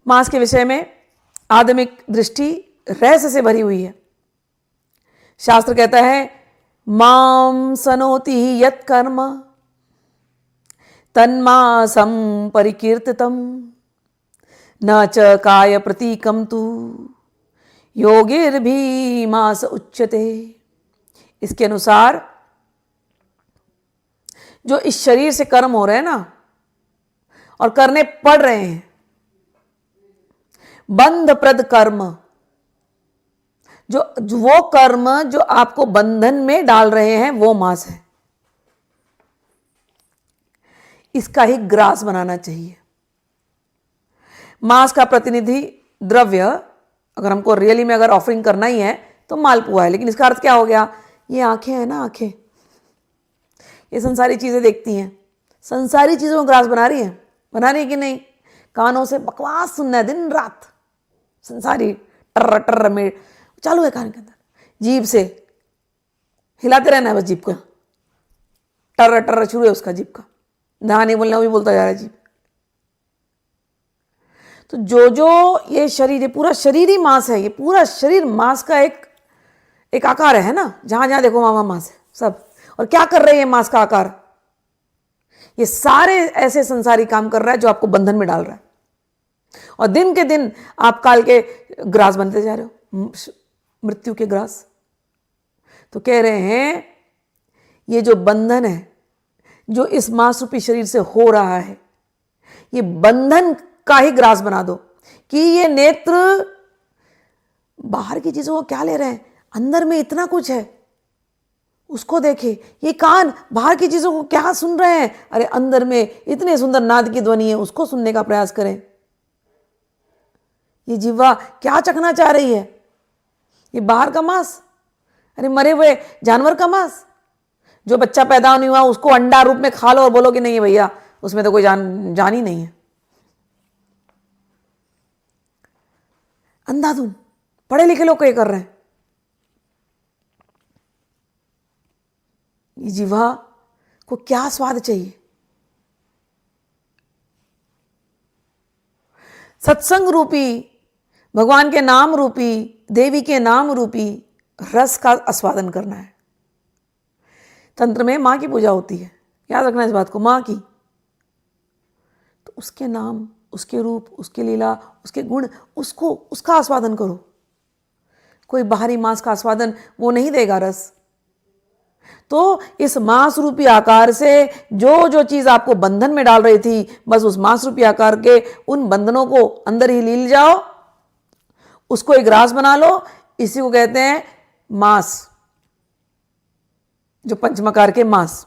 मांस के विषय में आधुनिक दृष्टि रहस्य से भरी हुई है। शास्त्र कहता है मां सनोति यत् कर्म तन्मासं परिकीर्तितम न च काय प्रतीकम तु योगिर्भी मास उच्यते। इसके अनुसार जो इस शरीर से कर्म हो रहे हैं ना और करने पड़ रहे हैं, बंधप्रद कर्म, जो वो कर्म जो आपको बंधन में डाल रहे हैं वो मांस है। इसका ही ग्रास बनाना चाहिए। मांस का प्रतिनिधि द्रव्य अगर हमको रियली में अगर ऑफरिंग करना ही है तो मालपुआ है, लेकिन इसका अर्थ क्या हो गया? ये आंखें हैं ना, आंखें ये संसारी चीजें देखती हैं, संसारी चीजों को ग्रास बना रही हैं, बना रही है कि नहीं? कानों से बकवास सुनना है दिन रात, संसारी टर्र टर्र में चालू है कान के अंदर। जीभ से हिलाते रहना है बस, जीभ का टर्र टर्र शुरू है उसका, जीभ का जहां नहीं बोलना वो भी बोलता जा रहा है जीभ। तो जो ये शरीर, ये पूरा शरीर ही मांस है, ये पूरा शरीर मांस का एक आकार है ना, जहां जहां देखो वहां मांस है सब। और क्या कर रहे हैं मांस का आकार? ये सारे ऐसे संसारी काम कर रहा है जो आपको बंधन में डाल रहा है, और दिन के दिन आप काल के ग्रास बनते जा रहे हो, मृत्यु के ग्रास। तो कह रहे हैं ये जो बंधन है जो इस मांस रूपी शरीर से हो रहा है, ये बंधन का ही ग्रास बना दो कि ये नेत्र बाहर की चीजों को क्या ले रहे हैं, अंदर में इतना कुछ है उसको देखे। ये कान बाहर की चीजों को क्या सुन रहे हैं, अरे अंदर में इतने सुंदर नाद की ध्वनि है उसको सुनने का प्रयास करें। ये जिह्वा क्या चखना चाह रही है, ये बाहर का मांस, अरे मरे हुए जानवर का मांस। जो बच्चा पैदा नहीं हुआ उसको अंडा रूप में खा लो और बोलो कि नहीं भैया उसमें तो कोई जान ही नहीं है। अंधाधुन पढ़े लिखे लोग ये कर रहे हैं। ये जिह्वा को क्या स्वाद चाहिए? सत्संग रूपी, भगवान के नाम रूपी, देवी के नाम रूपी रस का आस्वादन करना है। तंत्र में मां की पूजा होती है, याद रखना इस बात को, मां की। तो उसके नाम, उसके रूप, उसकी लीला, उसके गुण, उसका आस्वादन करो। कोई बाहरी मांस का आस्वादन वो नहीं देगा रस। तो इस मांस रूपी आकार से जो चीज आपको बंधन में डाल रही थी, बस उस मांस रूपी आकार के उन बंधनों को अंदर ही लील जाओ, उसको एक ग्रास बना लो। इसी को कहते हैं मांस, जो पंचमकार के मांस।